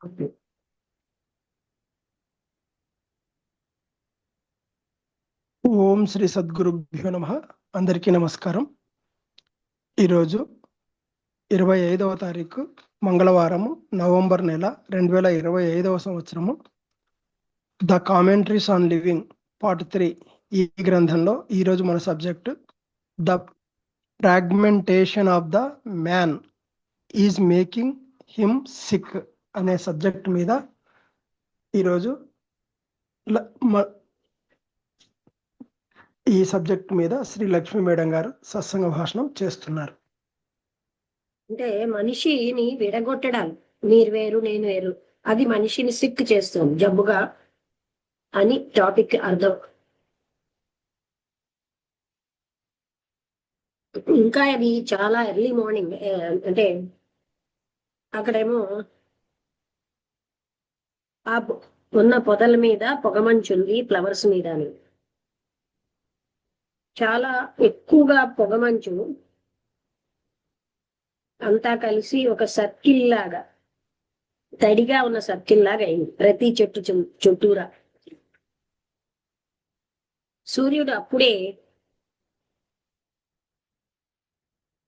Okay. ఓం శ్రీ సద్గురుభ్యో నమః. అందరికీ నమస్కారం. ఈరోజు 25వ తారీఖు మంగళవారము, నవంబర్ నెల 2025వ సంవత్సరము. The commentaries on living part 3 ఈ గ్రంథంలో ఈరోజు మన subject the fragmentation of the man is making him sick అనే సబ్జెక్ట్ మీద ఈరోజు ఈ సబ్జెక్ట్ మీద శ్రీ లక్ష్మీ మేడం గారు సత్సంగ భాషణం చేస్తున్నారు. అంటే మనిషిని విడగొట్టడాలు, మీరు వేరు నేను వేరు, అది మనిషిని సిక్ చేస్తుంది, జబ్బుగా అని టాపిక్ అర్థం. ఇంకా అది చాలా ఎర్లీ మార్నింగ్, అంటే అక్కడేమో ఆ ఉన్న పొదల మీద పొగమంచుంది, ఫ్లవర్స్ మీద చాలా ఎక్కువగా పొగమంచు అంతా కలిసి ఒక సర్కిల్ లాగా, తడిగా ఉన్న సర్కిల్ లాగా అయింది ప్రతి చెట్టు చుట్టూరా. సూర్యుడు అప్పుడే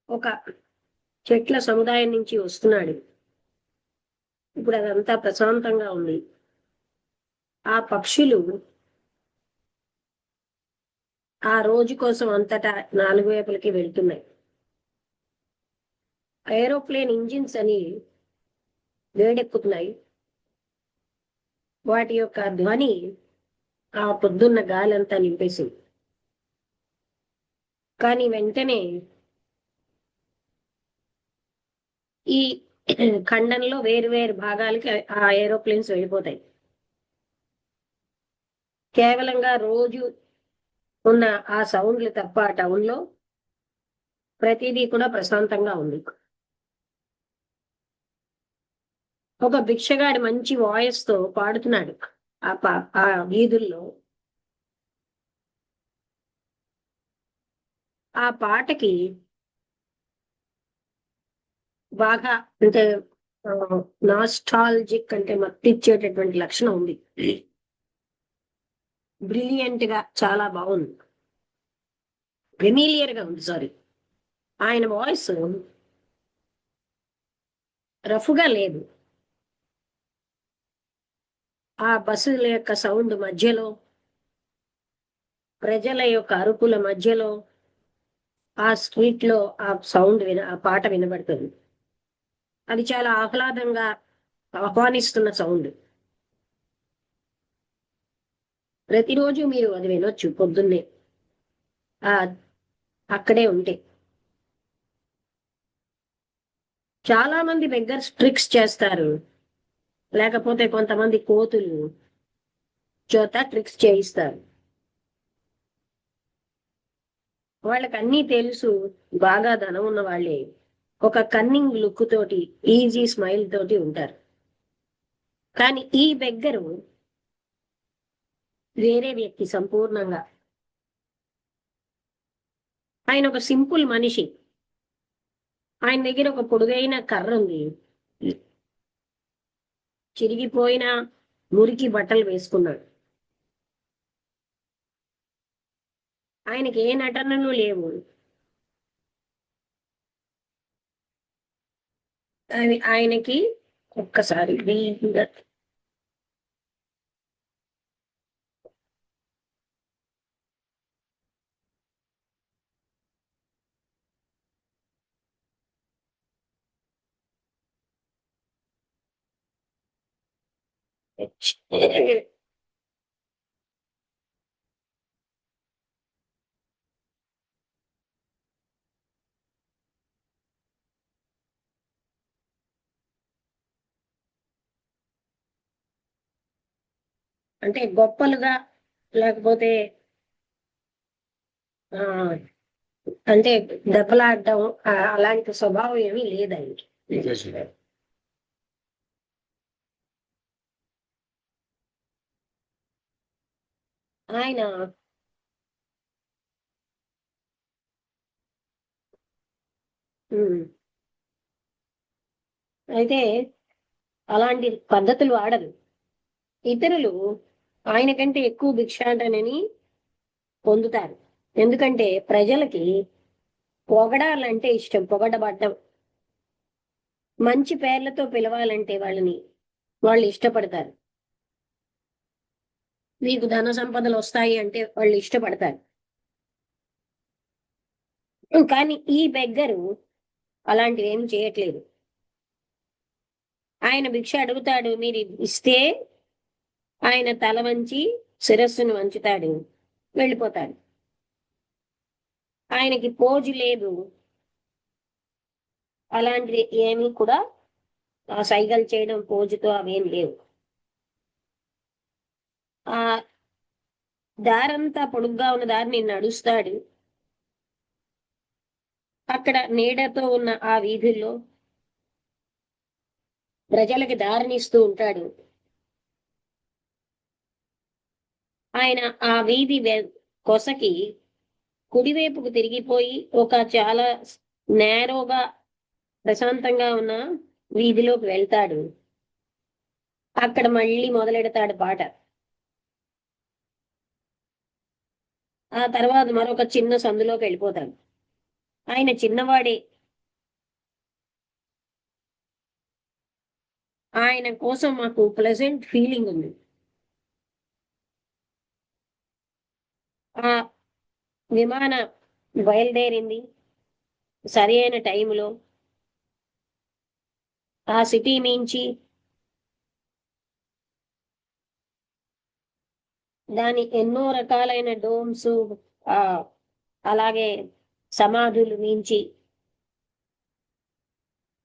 ఒక చెట్ల సముదాయం నుంచి వస్తున్నాడు. ఇప్పుడు అదంతా ప్రశాంతంగా ఉంది. ఆ పక్షులు ఆ రోజు కోసం అంతటా 4 వైపులకి వెళ్తున్నాయి. ఏరోప్లేన్ ఇంజిన్స్ అని వేడెక్కుతున్నాయి. వాటి యొక్క ధ్వని ఆ పొద్దున్న గాలి అంతా నింపేసింది. కానీ వెంటనే ఈ ఖండంలో వేరు వేరు భాగాలకి ఆ ఏరోప్లేన్స్ వెళ్ళిపోతాయి. కేవలంగా రోజు ఉన్న ఆ సౌండ్లు తప్ప టౌన్ లో ప్రతిదీ కూడా ప్రశాంతంగా ఉంది. ఒక భిక్షగాడి మంచి వాయిస్ తో పాడుతున్నాడు ఆ వీధుల్లో. ఆ పాటకి బాగా, అంటే నాస్టాలజిక్ అంటే మత్తిచ్చేటటువంటి లక్షణం ఉంది. బ్రిలియంట్ గా చాలా బాగుంది, ఫెమిలియర్ గా ఉంది. సారీ, ఆయన వాయిస్ రఫ్గా లేదు. ఆ బస్సుల యొక్క సౌండ్ మధ్యలో, ప్రజల యొక్క అరుపుల మధ్యలో ఆ స్ట్రీట్ లో ఆ సౌండ్ ఆ పాట వినబడుతుంది. అది చాలా ఆహ్లాదంగా ఆహ్వానిస్తున్న సౌండ్. ప్రతిరోజు మీరు అది వినొచ్చు పొద్దున్నే ఆ అక్కడే ఉంటే. చాలా మంది బెగ్గర్స్ ట్రిక్స్ చేస్తారు, లేకపోతే కొంతమంది కోతులు చేత ట్రిక్స్ చేయిస్తారు. వాళ్ళకి అన్నీ తెలుసు, బాగా ధనం ఉన్న వాళ్ళే ఒక కన్నింగ్ లుక్ తోటి, ఈజీ స్మైల్ తోటి ఉంటారు. కానీ ఈ బెగ్గరు వేరే వ్యక్తి సంపూర్ణంగా. ఆయన ఒక సింపుల్ మనిషి. ఆయన దగ్గర ఒక పొడుగైన కర్ర ఉంది, చిరిగిపోయిన మురికి బట్టలు వేసుకున్నాడు. ఆయనకి ఏ నటనలు లేవు. ఆయనకి ఒక్కసారి అంటే గొప్పలుగా, లేకపోతే ఆ అంటే దెబ్బలాడడం అలాంటి స్వభావం ఏమీ లేదు ఆయనకి. ఆయన అయితే అలాంటి పద్ధతులు వాడరు. ఇతరులు ఆయన కంటే ఎక్కువ భిక్షాటనని పొందుతారు. ఎందుకంటే ప్రజలకి పొగడాలంటే ఇష్టం, పొగడబడ్డం. మంచి పేర్లతో పిలవాలంటే వాళ్ళు ఇష్టపడతారు. మీకు ధన సంపదలు వస్తాయి అంటే వాళ్ళు ఇష్టపడతారు. కానీ ఈ బెగ్గరు అలాంటివి ఏమి చేయట్లేదు. ఆయన భిక్ష అడుగుతాడు, మీరు ఇస్తే ఆయన తల వంచి శిరస్సును వంచుతాడు, వెళ్ళిపోతాడు. ఆయనకి పోజు లేదు, అలాంటిది ఏమీ కూడా సైగలు చేయడం పోజుతో అవేం లేవు. ఆ దారంతా పొడుగ్గా ఉన్న దారిని నడుస్తాడు. అక్కడ నీడతో ఉన్న ఆ వీధుల్లో ప్రజలకి దారినిస్తూ ఉంటాడు. ఆయన ఆ వీధి కొసకి కుడివైపుకు తిరిగిపోయి ఒక చాలా నేరోగా ప్రశాంతంగా ఉన్న వీధిలోకి వెళ్తాడు. అక్కడ మళ్ళీ మొదలెడతాడు పాట. ఆ తర్వాత మరొక చిన్న సందులోకి వెళ్ళిపోతాడు. ఆయన చిన్నవాడే, ఆయన కోసం మాకు ప్లెజెంట్ ఫీలింగ్ ఉంది. ఆ విమాన బయలుదేరింది సరి అయిన టైంలో. ఆ సిటీ నుంచి దాని ఎన్నో రకాలైన డోమ్స్, ఆ అలాగే సమాధులు నుంచి,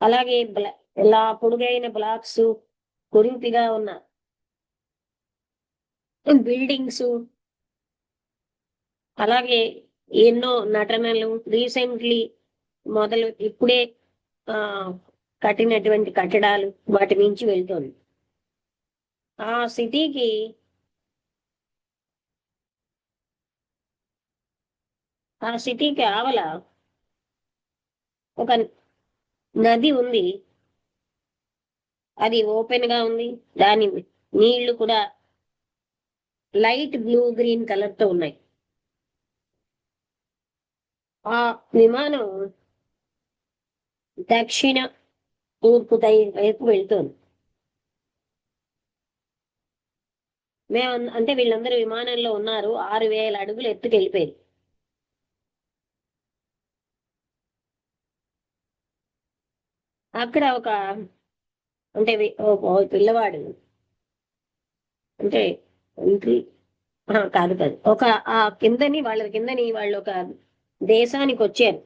అలాగే ఇలా పొడుగైన బ్లాక్స్, కురింపిగా ఉన్న బిల్డింగ్స్, అలాగే ఎన్నో నటనలు, రీసెంట్లీ ఇప్పుడే ఆ కట్టినటువంటి కట్టడాలు, వాటి నుంచి వెళ్తోంది. ఆ సిటీకి ఆవల ఒక నది ఉంది. అది ఓపెన్ గా ఉంది. దాని నీళ్లు కూడా లైట్ బ్లూ గ్రీన్ కలర్ తో ఉన్నాయి. ఆ విమానం దక్షిణ తూర్పు వైపు వెళ్తోంది. అంటే వీళ్ళందరూ విమానంలో ఉన్నారు. 6,000 అడుగులు ఎత్తుకెళ్ళిపోయారు. అక్కడ ఒక అంటే పిల్లవాడు, అంటే కాదు ఒక వాళ్ళ కిందని వాళ్ళు ఒక దేశానికి వచ్చారు.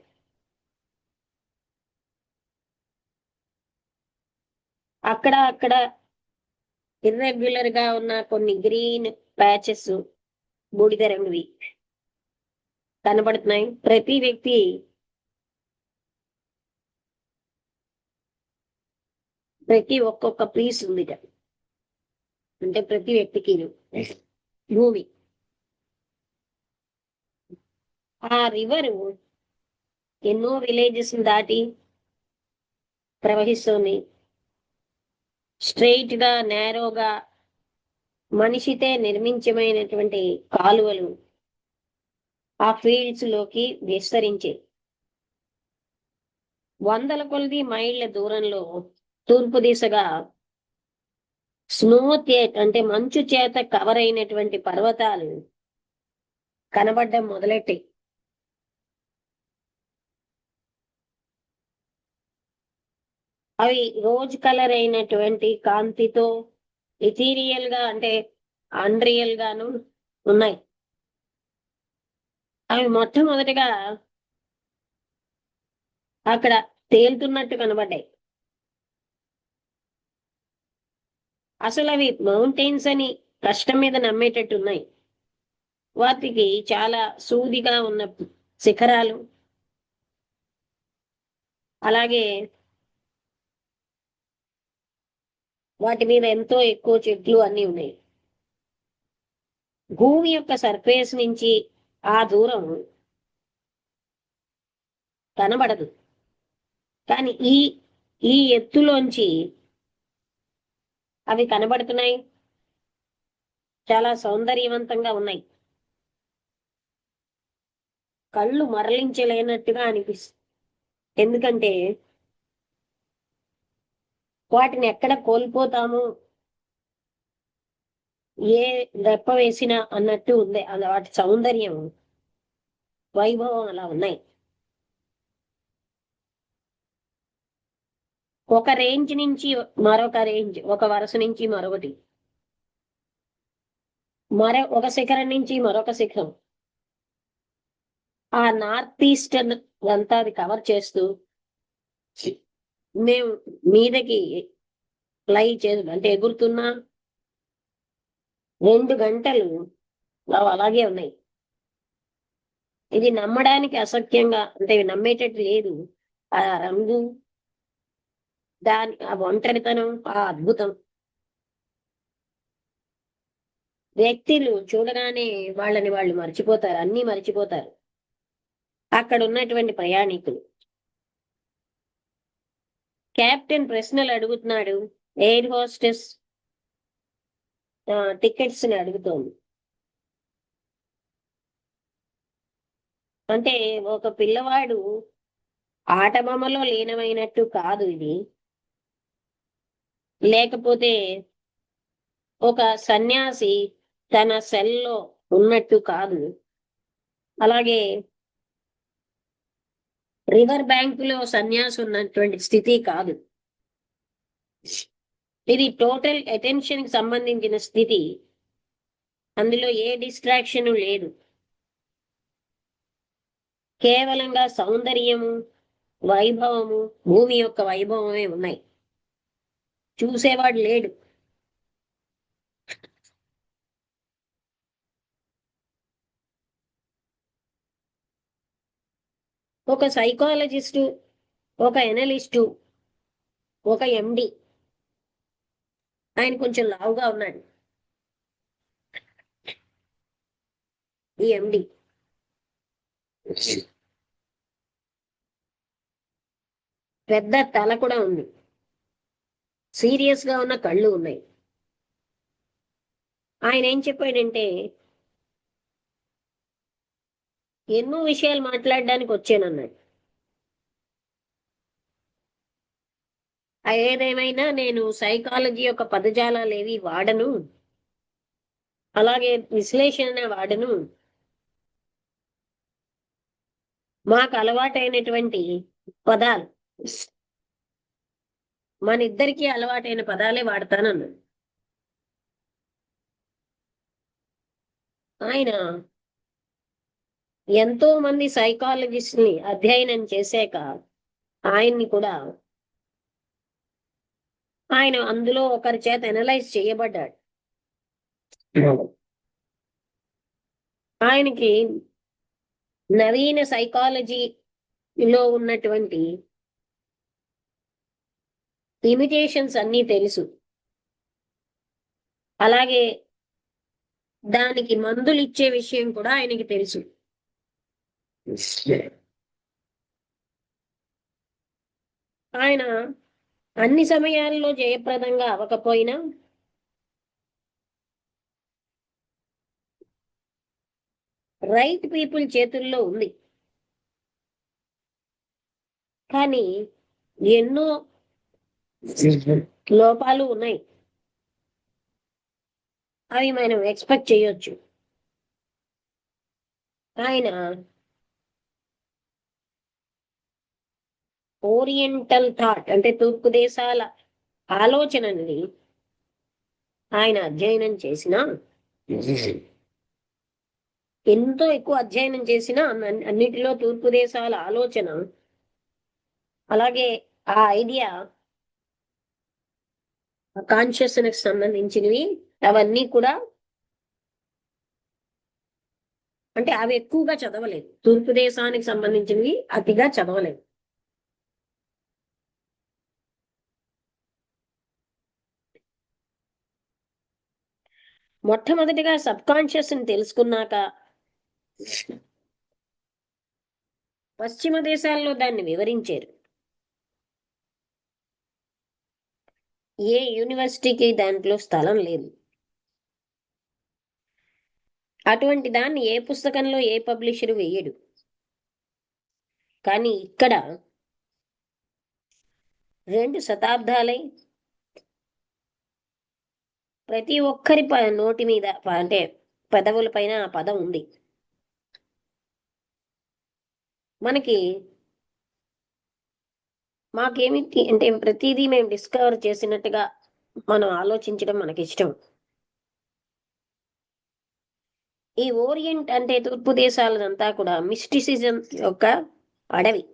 అక్కడ ఇర్రెగ్యులర్ గా ఉన్న కొన్ని గ్రీన్ ప్యాచెస్, బూడిద రంగువి కనబడుతున్నాయి. ప్రతి ఒక్కొక్క పీస్ ఉంది. అంటే ప్రతి వ్యక్తికి భూమి. ఆ రివర్ ఎన్నో విలేజెస్ దాటి ప్రవహిస్తుంది. స్ట్రెయిట్ గా, నేరోగా, మనిషితే నిర్మించమైనటువంటి కాలువలు ఆ ఫీల్డ్స్ లోకి విస్తరించే. వందల కొలది మైళ్ళ దూరంలో తూర్పు దిశగా అంటే మంచు చేత కవర్ అయినటువంటి పర్వతాలు కనబడ్డం మొదలెట్టాయి. అవి రోజ్ కలర్ అయినటువంటి కాంతితో ఇథీరియల్ గా, అంటే అన్రియల్ గాను ఉన్నాయి. అవి మొట్టమొదటిగా అక్కడ తేలుతున్నట్టు కనబడ్డాయి. అసలు అవి మౌంటైన్స్ అని కష్టం మీద నమ్మేటట్టు ఉన్నాయి. వాటికి చాలా సూదిగా ఉన్న శిఖరాలు, అలాగే వాటి మీద ఎంతో ఎక్కువ చెట్లు అన్ని ఉన్నాయి. భూమి యొక్క సర్ఫేస్ నుంచి ఆ దూరం కనబడదు. కానీ ఈ ఎత్తులోంచి అవి కనబడుతున్నాయి, చాలా సౌందర్యవంతంగా ఉన్నాయి. కళ్ళు మరలించలేనట్టుగా అనిపిస్తుంది. ఎందుకంటే వాటిని ఎక్కడ కోల్పోతాము, ఏ రెప్ప వేసినా అన్నట్టు ఉంది. వాటి సౌందర్యం, వైభవం అలా ఉన్నాయి. ఒక రేంజ్ నుంచి మరొక రేంజ్, ఒక వరుస నుంచి మరొకటి, ఒక శిఖరం నుంచి మరొక శిఖరం, ఆ నార్త్ ఈస్టర్న్ అంతా అది కవర్ చేస్తూ మేము మీదకి ఫ్లై అంటే ఎగురుతున్నా 2 గంటలు అవి అలాగే ఉన్నాయి. ఇది నమ్మడానికి అసఖ్యంగా, అంటే నమ్మేటట్టు లేదు. ఆ రంగు, ఆ ఒంటరితనం, ఆ అద్భుతం. వ్యక్తులు చూడగానే వాళ్ళని వాళ్ళు మర్చిపోతారు, అన్నీ మర్చిపోతారు. అక్కడ ఉన్నటువంటి ప్రయాణికులు. కెప్టెన్ ప్రశ్నలు అడుగుతున్నాడు, ఎయిర్ హోస్టెస్ టికెట్స్ ని అడుగుతోంది. అంటే ఒక పిల్లవాడు ఆటబొమ్మలో లీనమైనట్టు కాదు ఇది, లేకపోతే ఒక సన్యాసి తన సెల్లో ఉన్నట్టు కాదు, అలాగే రివర్ బ్యాంక్ లో సన్యాసి ఉన్నటువంటి స్థితి కాదు. ఇది టోటల్ అటెన్షన్ కి సంబంధించిన స్థితి. అందులో ఏ డిస్ట్రాక్షన్ లేదు. కేవలంగా సౌందర్యము, వైభవము, భూమి యొక్క వైభవమే ఉన్నాయి. చూసేవాడు లేడు. ఒక సైకాలజిస్టు, ఒక ఎనలిస్టు, ఒక ఎండి, ఆయన కొంచెం లావుగా ఉన్నాడు. ఈ ఎండి పెద్ద తల కూడా ఉంది, సీరియస్ గా ఉన్న కళ్ళు ఉన్నాయి. ఆయన ఏం చెప్పాడంటే, ఎన్నో విషయాలు మాట్లాడడానికి వచ్చానన్నాడు. ఏదేమైనా నేను సైకాలజీ యొక్క పదజాలాలు ఏవి వాడను, అలాగే విశ్లేషణ వాడను. మాకు అలవాటైనటువంటి పదాలు, మన ఇద్దరికి అలవాటైన పదాలే వాడతానన్నాడు. ఆయన ఎంతో మంది సైకాలజిస్ట్ ని అధ్యయనం చేశాక ఆయన్ని కూడా, ఆయన అందులో ఒకరి చేత అనలైజ్ చేయబడ్డాడు. ఆయనకి నవీన సైకాలజీలో ఉన్నటువంటి లిమిటేషన్స్ అన్నీ తెలుసు. అలాగే దానికి మందులు ఇచ్చే విషయం కూడా ఆయనకి తెలుసు. ఆయన అన్ని సమయాల్లో జయప్రదంగా అవ్వకపోయినా రైట్ పీపుల్ చేతుల్లో ఉంది. కానీ ఎన్నో లోపాలు ఉన్నాయి, అవి మనం ఎక్స్పెక్ట్ చేయొచ్చు. ఆయన ఓరియంటల్ థాట్, అంటే తూర్పు దేశాల ఆలోచనని ఆయన అధ్యయనం చేసిన, ఎంతో ఎక్కువ అధ్యయనం చేసిన అన్నిటిలో తూర్పు దేశాల ఆలోచన, అలాగే ఆ ఐడియా, కాన్షియస్నెస్ సంబంధించినవి, అవన్నీ కూడా, అంటే అవి ఎక్కువగా చదవలేదు. తూర్పు దేశానికి సంబంధించినవి అతిగా చదవలేదు. మొట్టమొదటిగా సబ్ కాన్షియస్ ని తెలుసుకున్నాక పశ్చిమ దేశాల్లో దాన్ని వివరించారు. ఏ యూనివర్సిటీకి దాంట్లో స్థలం లేదు. అటువంటి దాన్ని ఏ పుస్తకంలో ఏ పబ్లిషరు వేయడు. కానీ ఇక్కడ 2 శతాబ్దాలై ప్రతి ఒక్కరి నోటి మీద అంటే పెదవుల పైన ఆ పదం ఉంది. మనకి మాకేమిటి అంటే ప్రతిదీ మేము డిస్కవర్ చేసినట్టుగా మనం ఆలోచించడం మనకి ఇష్టం. ఈ ఓరియంట్ అంటే తూర్పు దేశాలదంతా కూడా మిస్టిసిజం యొక్క అడవి.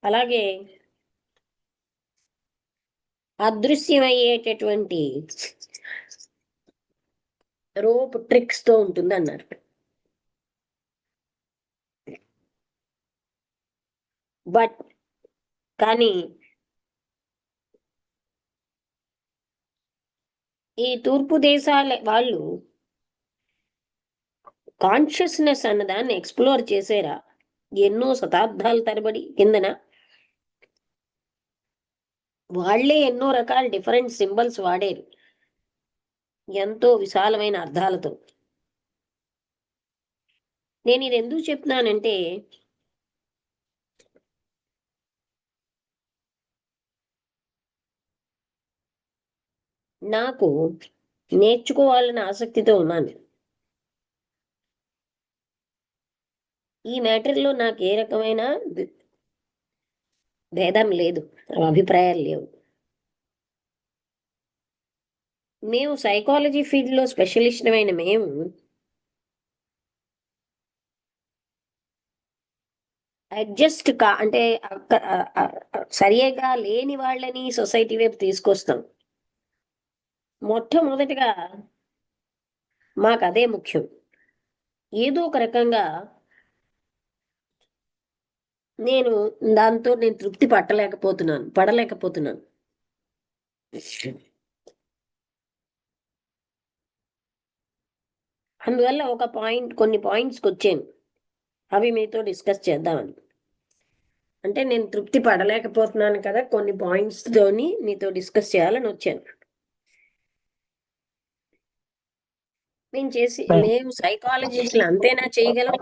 అలాగే అదృశ్యమయ్యేటటువంటి రోప్ ట్రిక్స్ తో ఉంటుంది అన్నారు. బట్ కానీ ఈ తూర్పు దేశాల వాళ్ళు కాన్షియస్నెస్ అన్నదాన్ని ఎక్స్ప్లోర్ చేసేరా ఎన్నో శతాబ్దాల తరబడి కిందన. వాళ్లే ఎన్నో రకాల డిఫరెంట్ సింబల్స్ వాడారు, ఎంతో విశాలమైన అర్థాలతో. నేను ఇది ఎందుకు చెప్తున్నానంటే, నాకు నేర్చుకోవాలని ఆసక్తితో ఉన్నాను. ఈ మ్యాటర్లో నాకు ఏ రకమైన భేదం లేదు, అభిప్రాయాలు లేవు. మేము సైకాలజీ ఫీల్డ్లో స్పెషలిస్టమైన మేము అడ్జస్ట్ అంటే సరిగా లేని వాళ్ళని సొసైటీ వైపు తీసుకొస్తాం. మొట్టమొదటిగా మాకు అదే ముఖ్యం. ఏదో ఒక రకంగా నేను తృప్తి పడలేకపోతున్నాను. అందువల్ల కొన్ని పాయింట్స్కి వచ్చాను, అవి మీతో డిస్కస్ చేద్దామని. అంటే నేను తృప్తి పడలేకపోతున్నాను కదా, కొన్ని పాయింట్స్ తోని మీతో డిస్కస్ చేయాలని వచ్చాను. మేము సైకాలజిస్టులు అంతేనా చేయగలం?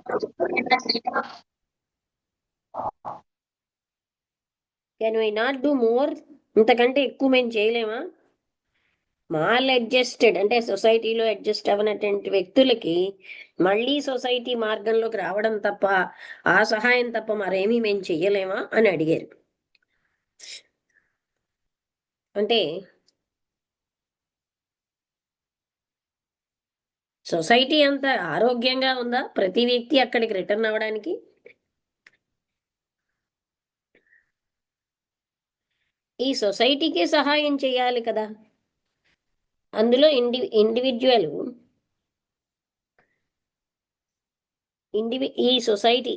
Can why not do more? ఇంతకంటే ఎక్కువ మేము చేయలేమా? మాల్ అడ్జస్టెడ్ అంటే సొసైటీలో అడ్జస్ట్ అవ్వనటువంటి వ్యక్తులకి మళ్ళీ సొసైటీ మార్గంలోకి రావడం తప్ప, ఆ సహాయం తప్ప మరేమీ మేము చెయ్యలేమా అని అడిగారు. అంటే సొసైటీ అంత ఆరోగ్యంగా ఉందా ప్రతి వ్యక్తి అక్కడికి రిటర్న్ అవ్వడానికి? ఈ సొసైటీకే సహాయం చేయాలి కదా. అందులో ఇండివిజువల్ ఈ సొసైటీ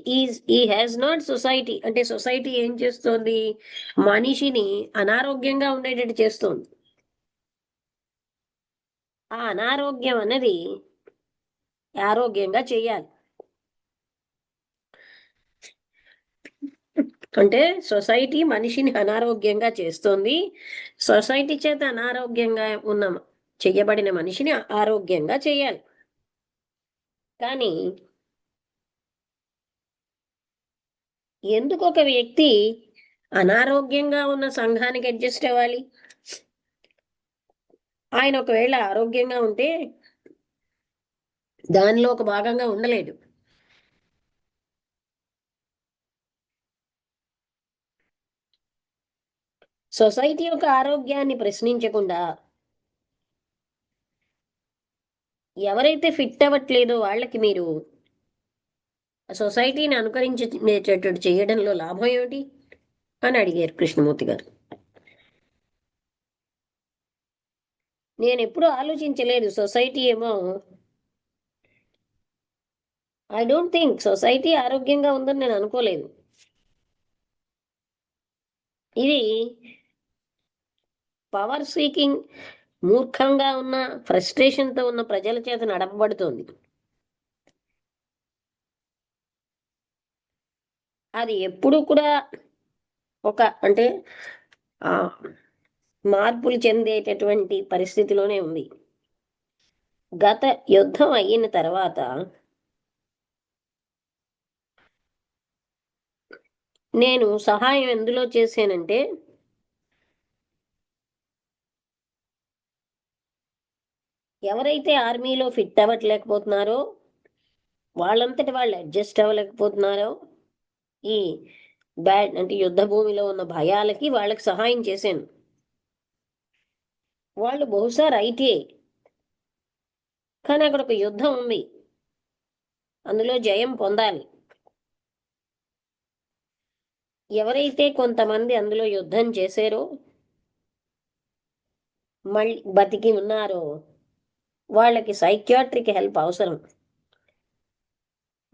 ఈ హ్యాస్ నాట్ సొసైటీ అంటే సొసైటీ ఏం చేస్తోంది? మనిషిని అనారోగ్యంగా ఉండేటట్టు చేస్తోంది. ఆ అనారోగ్యం అన్నది ఆరోగ్యంగా చేయాలి. అంటే సొసైటీ మనిషిని అనారోగ్యంగా చేస్తోంది. సొసైటీ చేత అనారోగ్యంగా చెయ్యబడిన మనిషిని ఆరోగ్యంగా చేయాలి. కానీ ఎందుకు ఒక వ్యక్తి అనారోగ్యంగా ఉన్న సంఘానికి అడ్జస్ట్ అవ్వాలి? ఆయన ఒకవేళ ఆరోగ్యంగా ఉంటే దానిలో ఒక భాగంగా ఉండలేడు. సొసైటీ యొక్క ఆరోగ్యాన్ని ప్రశ్నించకుండా ఎవరైతే ఫిట్ అవ్వట్లేదో వాళ్ళకి మీరు సొసైటీని అనుకరించేటట్టు చేయడంలో లాభం ఏమిటి అని అడిగారు కృష్ణమూర్తి గారు. నేను ఎప్పుడూ ఆలోచించలేదు. సొసైటీ ఏమో ఐ డోంట్ థింక్ సొసైటీ ఆరోగ్యంగా ఉందని నేను అనుకోలేదు. ఇది పవర్ సీకింగ్, మూర్ఖంగా ఉన్న ఫ్రస్ట్రేషన్తో ఉన్న ప్రజల చేత నడపబడుతోంది. అది ఎప్పుడు కూడా అంటే మార్పులు చెందేటటువంటి పరిస్థితిలోనే ఉంది. గత యుద్ధం అయిన తర్వాత నేను సహాయం ఎందులో చేశానంటే, ఎవరైతే ఆర్మీలో ఫిట్ అవ్వట్లేకపోతున్నారో, వాళ్ళంతటి వాళ్ళు అడ్జస్ట్ అవ్వలేకపోతున్నారో, ఈ అంటే యుద్ధ భూమిలో ఉన్న భయాలకి వాళ్ళకి సహాయం చేశాను. వాళ్ళు బహుశా రైటే, కానీ అక్కడ ఒక యుద్ధం ఉంది, అందులో జయం పొందాలి. ఎవరైతే కొంతమంది అందులో యుద్ధం చేశారో, మళ్ళీ బతికి ఉన్నారో, వాళ్ళకి సైకియాట్రిక్ హెల్ప్ అవసరం.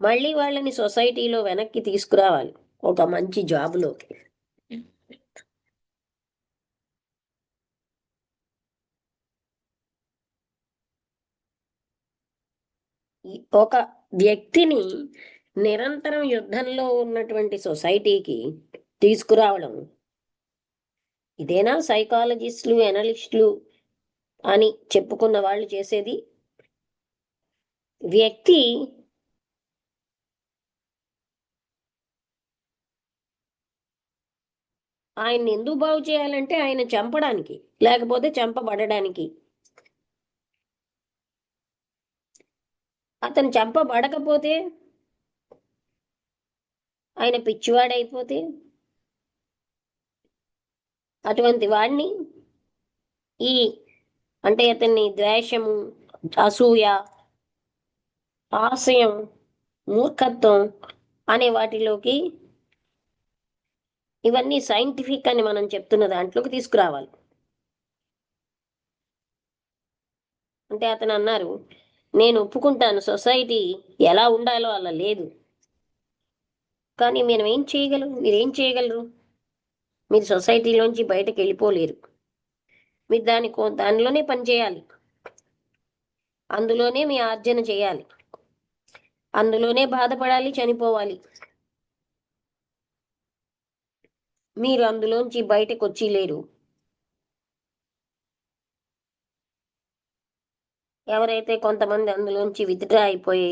మళ్ళీ వాళ్ళని సొసైటీలో వెనక్కి తీసుకురావాలి ఒక మంచి జాబ్లోకి. ఒక వ్యక్తిని నిరంతరం యుద్ధంలో ఉన్నటువంటి సొసైటీకి తీసుకురావడం, ఇదేనా సైకాలజిస్టులు, ఎనలిస్టులు అని చెప్పుకున్న వాళ్ళు చేసేది? వ్యక్తి ఆయన్ని ఎందుకు బాగు చేయాలంటే ఆయన చంపడానికి, లేకపోతే చంపబడడానికి. అతను చంపబడకపోతే, ఆయన పిచ్చివాడైపోతే, అటువంటి వాడిని ఈ అంటే అతన్ని ద్వేషము, అసూయ, ఆశయం, మూర్ఖత్వం అనే వాటిలోకి, ఇవన్నీ సైంటిఫిక్ అని మనం చెప్తున్న దాంట్లోకి తీసుకురావాలి. అంటే అతను అన్నారు, నేను ఒప్పుకుంటాను సొసైటీ ఎలా ఉండాలో అలా లేదు, కానీ మేము ఏం చేయగలం, మీరేం చేయగలరు? మీరు సొసైటీలోంచి బయటకు వెళ్ళిపోలేరు. మీరు దానిలోనే పనిచేయాలి, అందులోనే మీ ఆర్జన చేయాలి, అందులోనే బాధపడాలి, చనిపోవాలి. మీరు అందులోంచి బయటకు వచ్చి లేరు. ఎవరైతే కొంతమంది అందులోంచి విత్డ్రా అయిపోయి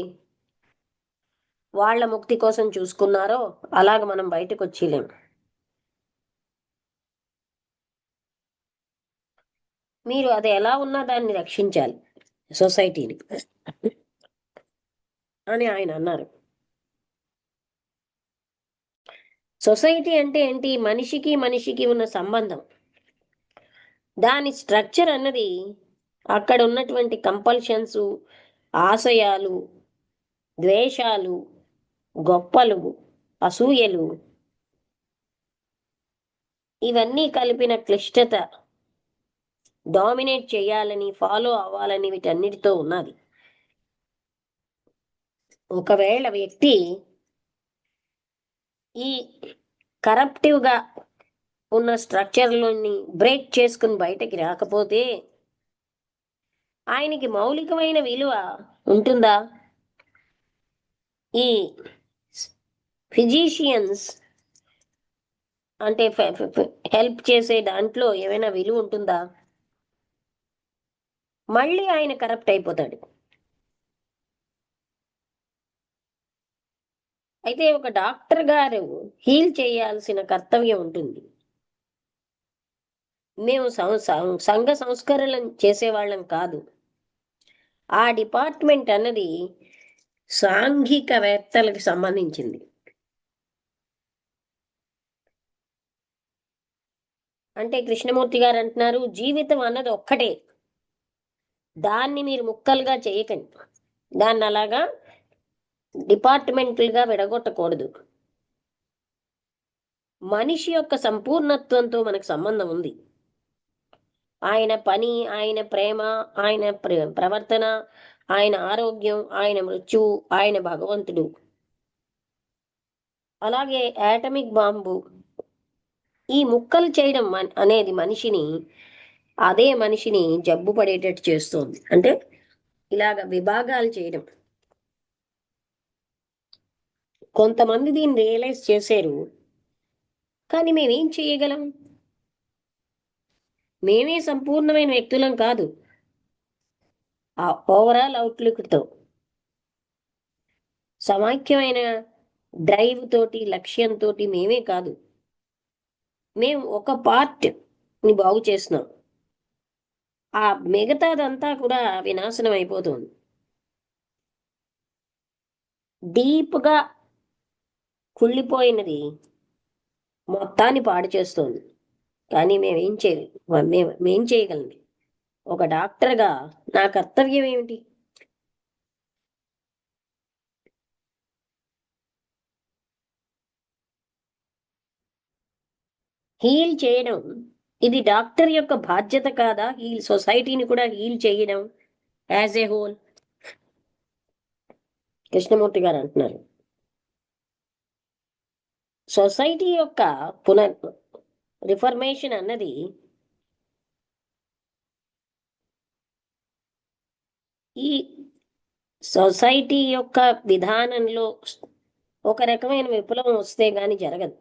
వాళ్ళ ముక్తి కోసం చూసుకున్నారో, అలాగ మనం బయటకు వచ్చేలేం. మీరు అది ఎలా ఉన్నా దాన్ని రక్షించాలి, సొసైటీని అని ఆయన అన్నారు. సొసైటీ అంటే ఏంటి? మనిషికి మనిషికి ఉన్న సంబంధం. దాని స్ట్రక్చర్ అన్నది అక్కడ ఉన్నటువంటి కంపల్షన్స్, ఆశయాలు, ద్వేషాలు, గొప్పలు, అసూయలు, ఇవన్నీ కలిపిన క్లిష్టత, డామినేట్ చేయాలని, ఫాలో అవ్వాలని వీటన్నిటితో ఉన్నది. ఒకవేళ వ్యక్తి ఈ కరప్టివ్గా ఉన్న స్ట్రక్చర్లోని బ్రేక్ చేసుకుని బయటకి రాకపోతే ఆయనకి మౌలికమైన విలువ ఉంటుందా? ఈ ఫిజీషియన్స్ అంటే హెల్ప్ చేసే దాంట్లో ఏమైనా విలువ ఉంటుందా? మళ్ళీ ఆయన కరప్ట్ అయిపోతాడు. అయితే ఒక డాక్టర్ గారు హీల్ చేయాల్సిన కర్తవ్యం ఉంటుంది. మేము సంఘ సంస్కరణలు చేసేవాళ్ళం కాదు. ఆ డిపార్ట్మెంట్ అన్నది సాంఘికవేత్తలకు సంబంధించింది. అంటే కృష్ణమూర్తి గారు అంటున్నారు, జీవితం అన్నది ఒక్కటే, దాన్ని మీరు ముక్కలుగా చేయకండి, దాన్ని అలాగా డిపార్ట్మెంట్లుగా విడగొట్టకూడదు. మనిషి యొక్క సంపూర్ణత్వంతో మనకు సంబంధం ఉంది. ఆయన పని, ఆయన ప్రేమ, ఆయన ప్రవర్తన, ఆయన ఆరోగ్యం, ఆయన మృత్యువు, ఆయన భగవంతుడు. అలాగే యాటమిక్ బాంబు, ఈ ముక్కలు చేయడం అనేది అదే మనిషిని జబ్బు పడేటట్టు చేస్తుంది. అంటే ఇలాగ విభాగాలు చేయడం. కొంతమంది దీన్ని రియలైజ్ చేశారు, కానీ మేమేం చేయగలం? మేమే సంపూర్ణమైన వ్యక్తులం కాదు. ఆ ఓవరాల్ అవుట్లుక్తో సమాఖ్యమైన డ్రైవ్ తోటి లక్ష్యంతో మేమే కాదు, మేము ఒక పార్ట్ ని బాగు చేస్తున్నాం. ఆ మిగతాదంతా కూడా వినాశనం అయిపోతుంది. డీప్గా కుళ్ళిపోయినది మొత్తాన్ని పాడు చేస్తుంది. కానీ మేమేం చేయలేం. మేం చేయగలం. ఒక డాక్టర్గా నా కర్తవ్యం ఏమిటి? హీల్ చేయడం. ఇది డాక్టర్ యొక్క బాధ్యత కాదా? హీల్ సొసైటీని కూడా హీల్ చేయడం యాజ్ ఏ హోల్. కృష్ణమూర్తి గారు అంటున్నారు, సొసైటీ యొక్క పునర్ రిఫర్మేషన్ అన్నది ఈ సొసైటీ యొక్క విధానంలో ఒక రకమైన విప్లవం వస్తే గాని జరగదు.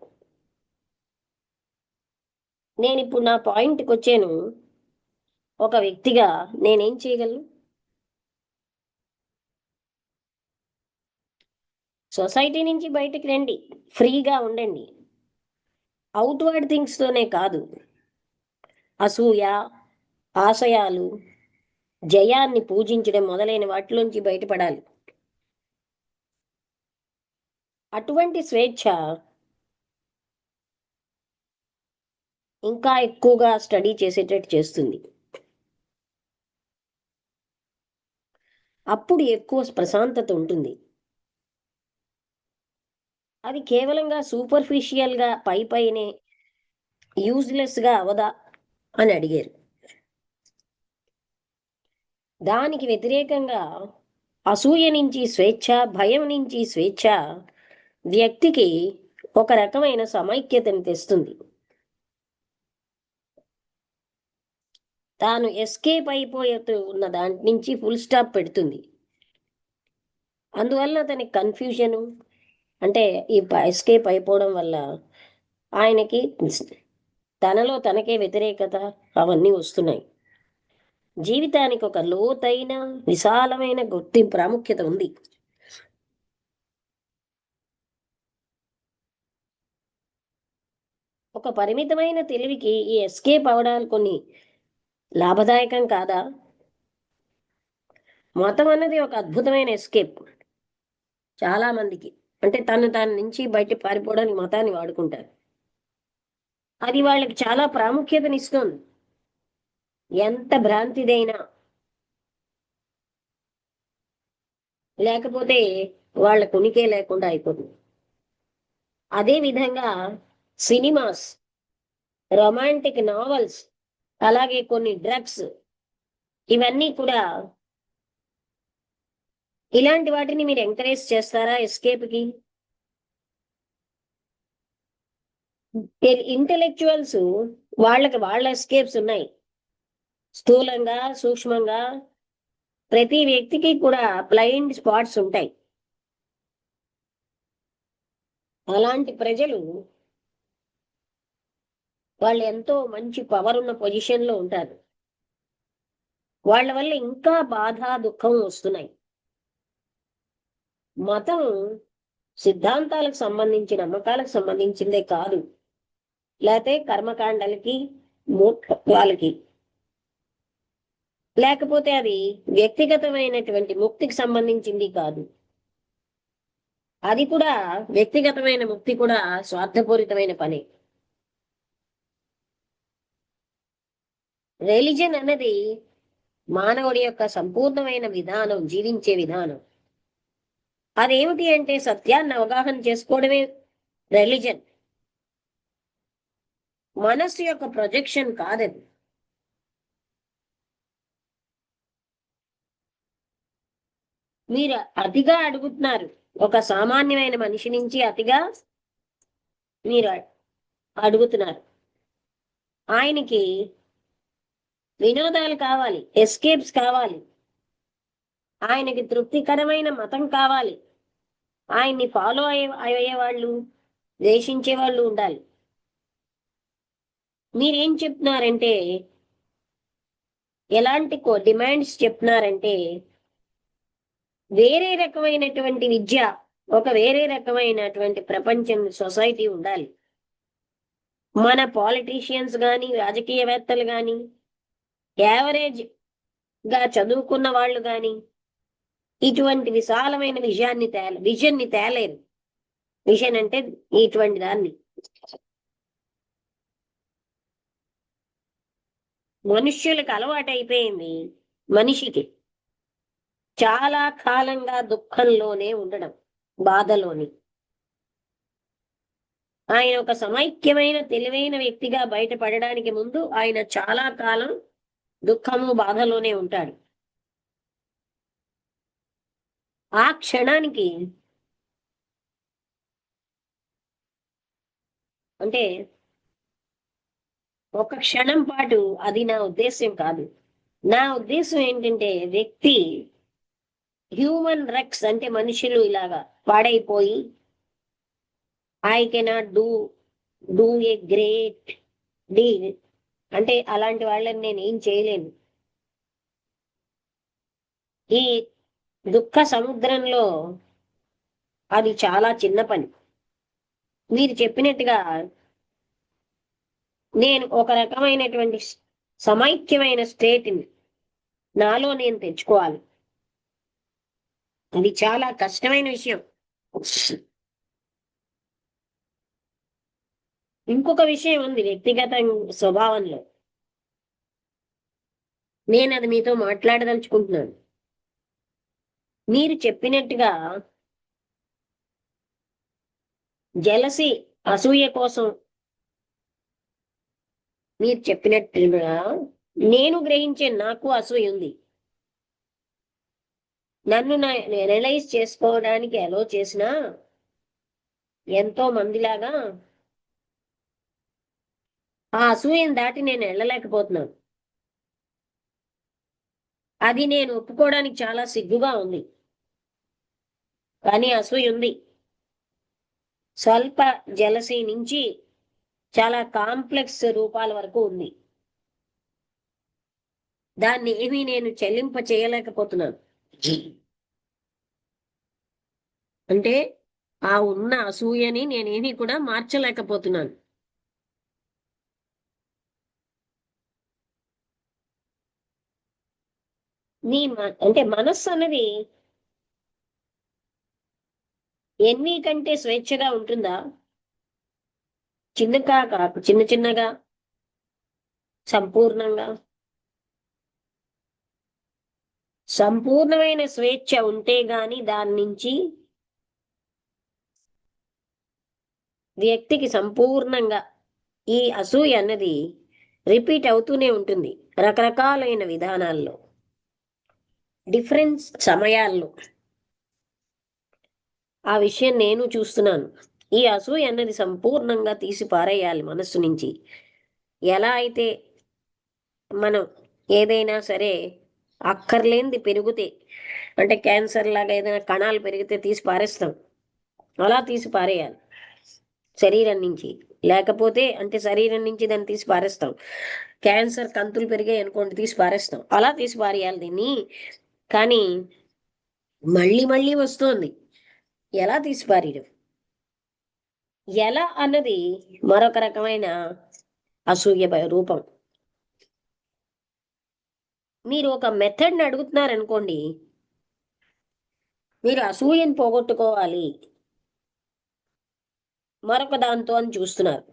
నేను ఇప్పుడు నా పాయింట్కి వచ్చాను. ఒక వ్యక్తిగా నేనేం చేయగలను? సొసైటీ నుంచి బయటకు రండి, ఫ్రీగా ఉండండి. అవుట్వర్డ్ థింగ్స్తోనే కాదు, అసూయ, ఆశయాలు, జయాన్ని పూజించడం మొదలైన వాటిలోంచి బయటపడాలి. అటువంటి స్వేచ్ఛ ఇంకా ఎక్కువగా స్టడీ చేసేటట్టు చేస్తుంది. అప్పుడు ఎక్కువ ప్రశాంతత ఉంటుంది. అది కేవలంగా సూపర్ఫిషియల్గా పైనే యూజ్లెస్గా అవదా అని అడిగారు. దానికి వ్యతిరేకంగా అసూయ నుంచి స్వేచ్ఛ, భయం నుంచి స్వేచ్ఛ వ్యక్తికి ఒక రకమైన సమైక్యతను తెస్తుంది. తాను ఎస్కేప్ అయిపోతూ ఉన్న దాని నుంచి ఫుల్ స్టాప్ పెడుతుంది. అందువల్ల అతనికి కన్ఫ్యూజను, అంటే ఈ ఎస్కేప్ అయిపోవడం వల్ల ఆయనకి తనలో తనకే వ్యతిరేకత అవన్నీ వస్తున్నాయి. జీవితానికి ఒక లోతైన విశాలమైన ప్రాముఖ్యత ఉంది. ఒక పరిమితమైన తెలివికి ఈ ఎస్కేప్ అవడాలు కొన్ని లాభదాయకం కాదా? మతం అన్నది ఒక అద్భుతమైన ఎస్కేప్ చాలా మందికి. అంటే తను నుంచి బయట పారిపోవడానికి మతాన్ని వాడుకుంటారు. అది వాళ్ళకి చాలా ప్రాముఖ్యతనిస్తుంది. ఎంత భ్రాంతిదైనా, లేకపోతే వాళ్ళ ఉనికే లేకుండా అయిపోతుంది. అదే విధంగా సినిమాస్, రొమాంటిక్ నావెల్స్, అలాగే కొన్ని డ్రగ్స్, ఇవన్నీ కూడా ఇలాంటి వాటిని మీరు ఎంకరేజ్ చేస్తారా ఎస్కేప్ కి? ఇంటెలెక్చువల్స్ వాళ్ళకి వాళ్ళ ఎస్కేప్స్ ఉన్నాయి. స్థూలంగా, సూక్ష్మంగా ప్రతి వ్యక్తికి కూడా బ్లైండ్ స్పాట్స్ ఉంటాయి. అలాంటి ప్రజలు వాళ్ళు ఎంతో మంచి పవర్ ఉన్న పొజిషన్ లో ఉంటారు. వాళ్ళ వల్ల ఇంకా బాధ, దుఃఖం వస్తున్నాయి. మతం సిద్ధాంతాలకు సంబంధించి, నమ్మకాలకు సంబంధించిందే కాదు, లేకపోతే కర్మకాండలకి, మూర్ఖత్వాలకి, లేకపోతే అది వ్యక్తిగతమైనటువంటి ముక్తికి సంబంధించింది కాదు. అది కూడా వ్యక్తిగతమైన ముక్తి కూడా స్వార్థపూరితమైన పని. రిలీజన్ అన్నది మానవుడి యొక్క సంపూర్ణమైన విధానం, జీవించే విధానం. అదేమిటి అంటే సత్యాన్ని అవగాహన చేసుకోవడమే రిలీజన్. మనస్సు యొక్క ప్రొజెక్షన్ కాదది. మీరు అతిగా అడుగుతున్నారు. ఒక సామాన్యమైన మనిషి నుంచి అతిగా మీరు అడుగుతున్నారు. ఆయనకి వినోదాలు కావాలి, ఎస్కేప్స్ కావాలి, ఆయనకి తృప్తికరమైన మతం కావాలి, ఆయన్ని ఫాలో అయ్యేవాళ్ళు, ద్వేషించే వాళ్ళు ఉండాలి. మీరేం చెప్తున్నారంటే ఎలాంటి డిమాండ్స్ చెప్తున్నారంటే వేరే రకమైనటువంటి విద్య, ఒక వేరే రకమైనటువంటి ప్రపంచం, సొసైటీ ఉండాలి. మన పాలిటీషియన్స్ కానీ, రాజకీయవేత్తలు కానీ, యావరేజ్ గా చదువుకున్న వాళ్ళు కానీ ఇటువంటి విశాలమైన విజన్ని తేలేరు. విజన్ అంటే ఇటువంటి దాన్ని మనుష్యులకు అలవాటైపోయింది. మనిషికి చాలా కాలంగా దుఃఖంలోనే ఉండడం, బాధలోని. ఆయన ఒక సమైక్యమైన తెలివైన వ్యక్తిగా బయటపడడానికి ముందు ఆయన చాలా కాలం దుఃఖము, బాధలోనే ఉంటాడు. ఆ క్షణానికి అంటే ఒక క్షణం పాటు, అది నా ఉద్దేశ్యం కాదు. నా ఉద్దేశం ఏంటంటే వ్యక్తి హ్యూమన్ రెక్స్ అంటే మనుషులు ఇలాగా పాడైపోయి I cannot do a great deal అంటే అలాంటి వాళ్ళని నేను ఏం చేయలేను. ఈ దుఃఖ సముద్రంలో అది చాలా చిన్న పని. మీరు చెప్పినట్టుగా నేను ఒక రకమైనటువంటి సమైక్యమైన స్టేట్ని నాలో నేను తెచ్చుకోవాలి. అది చాలా కష్టమైన విషయం. ఇంకొక విషయం ఉంది వ్యక్తిగత స్వభావంలో, నేను అది మీతో మాట్లాడదలుచుకుంటున్నాను. మీరు చెప్పినట్టుగా జలసి, అసూయ కోసం మీరు చెప్పినట్టుగా నేను గ్రహించే నాకు అసూయ ఉంది. నన్ను రియలైజ్ చేసుకోవడానికి ఎలా చేసినా ఎంతో మందిలాగా ఆ అసూయను దాటి నేను వెళ్ళలేకపోతున్నాను. అది నేను ఒప్పుకోవడానికి చాలా సిగ్గుగా ఉంది, కానీ అసూయ ఉంది. స్వల్ప జలసి నుంచి చాలా కాంప్లెక్స్ రూపాల వరకు ఉంది. దాన్ని ఏమీ నేను చెల్లింప చేయలేకపోతున్నాను. అంటే ఆ ఉన్న అసూయని నేనేమీ కూడా మార్చలేకపోతున్నాను. అంటే మనస్సు అన్నది ఎన్ని కంటే స్వేచ్ఛగా ఉంటుందా? చిన్న చిన్నగా, సంపూర్ణంగా. సంపూర్ణమైన స్వేచ్ఛ ఉంటే గాని దాని నుంచి వ్యక్తికి సంపూర్ణంగా ఈ అసూయ అన్నది రిపీట్ అవుతూనే ఉంటుంది రకరకాలైన విధానాల్లో, డిఫరెంట్ సమయాల్లో. ఆ విషయం నేను చూస్తున్నాను. ఈ అసూయ అన్నది సంపూర్ణంగా తీసి పారేయాలి మనస్సు నుంచి. ఎలా అయితే మనం ఏదైనా సరే అక్కర్లేనిది పెరిగితే, అంటే క్యాన్సర్ లాగా ఏదైనా కణాలు పెరిగితే తీసి పారేస్తాం, అలా తీసి పారేయాలి శరీరం నుంచి. లేకపోతే అంటే శరీరం నుంచి దాన్ని తీసి పారేస్తాం. క్యాన్సర్ కంతులు పెరిగాయి అనుకోండి, తీసి పారేస్తాం. అలా తీసి పారేయాలి దీన్ని. కానీ మళ్ళీ మళ్ళీ వస్తోంది, ఎలా తీసి పారేయడం? ఎలా అన్నది మరొక రకమైన అసూయ రూపం. మీరు ఒక మెథడ్ని అడుగుతున్నారనుకోండి, మీరు అసూయను పోగొట్టుకోవాలి మరొక దాంతో అని చూస్తున్నారు.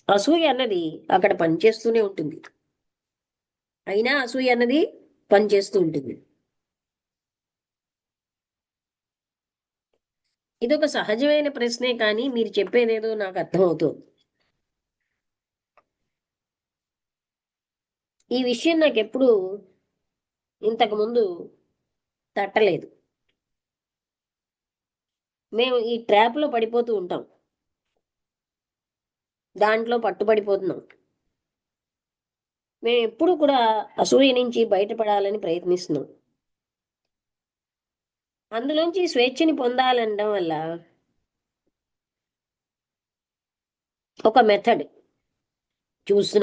అసూయ అన్నది అక్కడ పనిచేస్తూనే ఉంటుంది, అయినా అసూయ అన్నది పనిచేస్తూ ఉంటుంది. ఇదొక సహజమైన ప్రశ్నే, కానీ మీరు చెప్పేదేదో నాకు అర్థమవుతుంది. ఈ విషయం నాకు ఎప్పుడు ఇంతకు ముందు తట్టలేదు. మేము ఈ ట్రాప్లో పడిపోతూ ఉంటాం, దాంట్లో పట్టుబడిపోతున్నాం. మేము ఎప్పుడు కూడా అసూయ నుంచి బయటపడాలని ప్రయత్నిస్తున్నాం. అందులోంచి స్వేచ్ఛని పొందాలనడం వల్ల ఒక మెథడ్ చూస్తున్నాం.